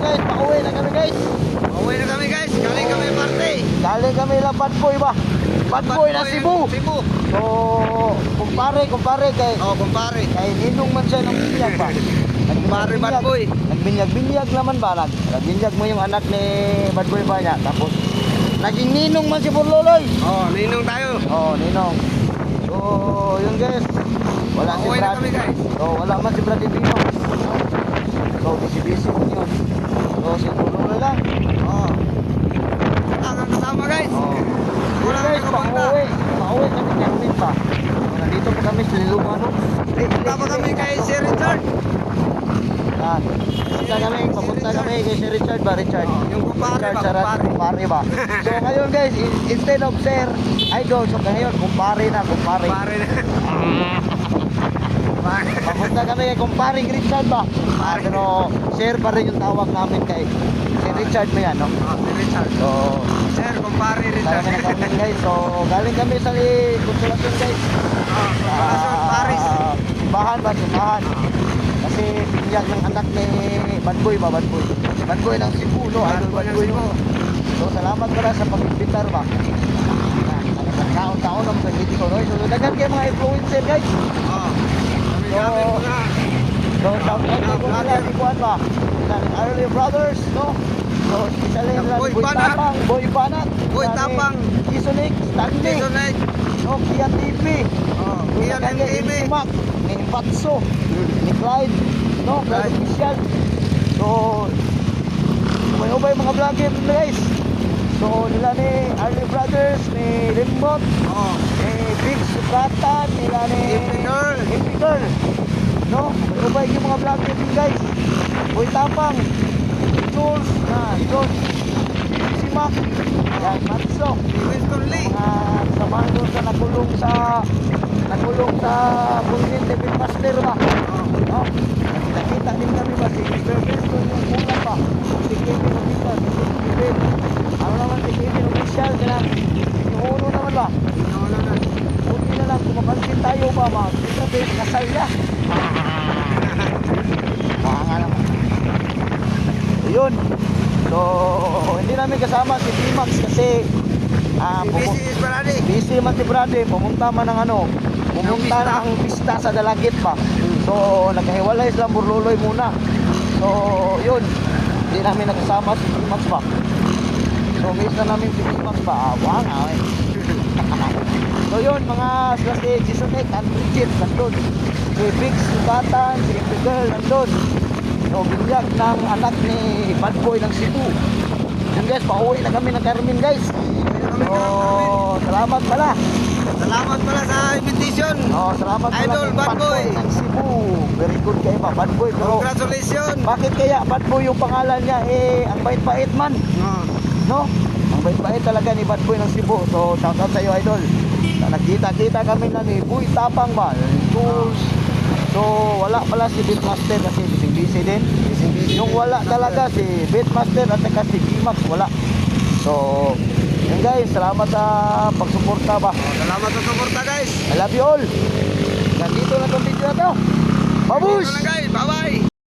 guys, pauwi na kami guys. Pauwi na kami guys, galing kami party. Galing kami lang bad boy ba? Bad boy na Cebu. Cebu. So, kumpare kay Kumpare. kay ninong man siya ng binyag ba? Kumpare bad boy. Nagbinyag naman ba? Nagbinyag mo yung anak ni bad boy ba niya. Tapos, naging ninong man si Burloloy. Ninong tayo. Ninong. So, yun guys. Wala si Pauwi na Brad. kami guys. So, wala man si Brad Dino. So, busy mo yun. So, si Burloloy lang. Ang kasama guys. Wala guys, pauwi kami Carmen pa. Nandito pa kami sa Liluma, no? Punta pa kami kay Sir Richard. Papunta kami kay Sir Richard ba? Richard. Yung kumpare ba? Kumpare ba? So ngayon guys, instead of Sir Idol, so ngayon kumpare na. Kumpare na. Papunta kami kay kumpare Richard ba? Pero Sir pa rin yung tawag namin kay Sir Richard mo yan, no? Sir Richard. So, Sir, kumpare Richard. kami na kami guys. So, galing kami sa Consolacion guys. Consolacion, Paris. Simbahan. Kasi binyag ng anak ni Bad Boy ba? Bad Boy ng Cebu, no? Idol Bad Boy, no? So, salamat pala sa pag-imbitar ba? Taon-taon naman sa dito, no? So, dagan kayo mga influencer guys. So, shout out ko nila si Juan ba? Early Brothers, no? So, especially nila Boy Banat. Boy Tapang, Isonik, Stanley, no? Kian TV, Kian TV. Si Mac, ni Patso, ni Clyde, no? Clyde Official. So, may mga vlogger nila guys. So, nila ni Early Brothers, ni Limbot, ni Big Sukatan, nila ni Hippie Girl, no? May yung mga vlogger din guys. Boy Tapang, Jules, si Mac, yan, Matso, Winston Lee. mga samahan doon sa nakulong sa Bunyin David Master ba? No? Nakita din kami ba si Mr. Winston yung mula pa, si Kevin Official, si Kevin, ano naman si Kevin Official, yung uno naman ba? Buti na lang, kumapansin tayo ba, kita din, kasal niya. Mga naman. So, yun. So, hindi namin kasama si D-Max kasi busy man si Brady. Pumunta man ng pista sa Dalagit pa. So, nagkahiwalay silang Burloloy muna. So, yun. Hindi namin nakasama si D-Max pa. So, miss na namin si D-Max pa. So, yun, mga sila si Jisonek and Bridget nandun. Si Big Sukatan, si Girl nandun. So, binyag ng anak ni Bad Boy ng Cebu. Yun guys, pauwi na kami ng Carmen guys. So, salamat pala. Salamat pala sa invitation. Salamat pala Idol, kay Bad Boy ng Cebu. Very good kayo ba, Bad Boy. Pero, congratulations. bakit kaya Bad Boy yung pangalan niya? Ang bait-bait man. No? Ang bait-bait talaga ni Bad Boy ng Cebu. So, shout out sa iyo, Idol. Nagkita-kita kami na ni Boy Tapang ba? Tools. So, wala pala si Beatmaster kasi busy din. Yung wala talaga si Beatmaster at saka si G-Max, wala. So, yun guys, salamat sa pagsuporta ba. Salamat sa suporta guys. I love you all. Nandito na itong video na to. Babush! Ito na guys, bye bye.